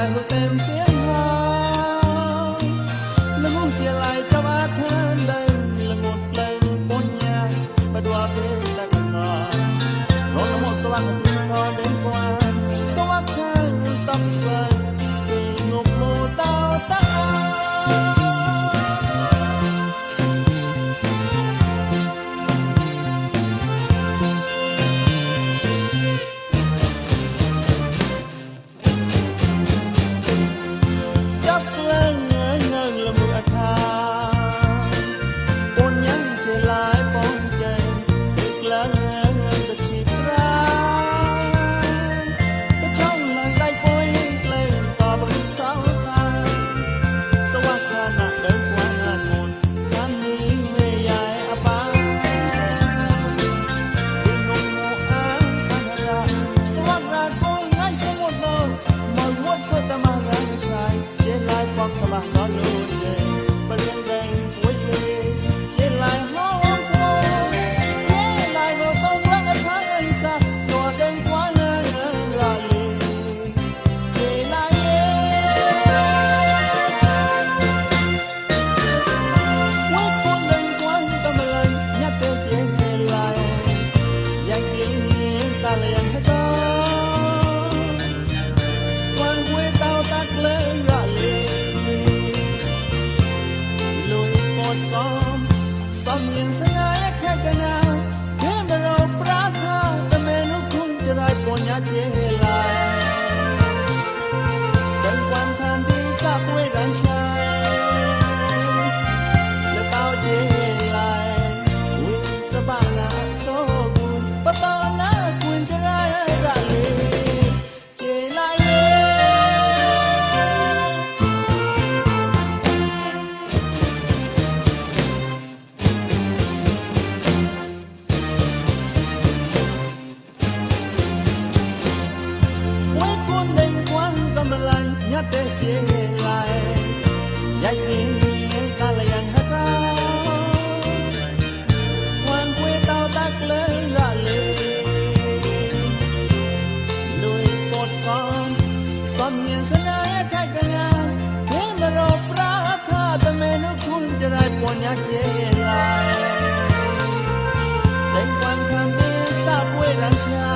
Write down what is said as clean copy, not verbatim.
lại một tem xiên hao là muốn chia lại cho ba thân đây là một lời bốn nhà và đùa bên ta cả sò rồi là một số bạn có đến qua số bạn thân tâm xoay vì ngục mù tao ta Hãy subscribe cho kênh Ghiền Mì Gõ để không bỏ lỡ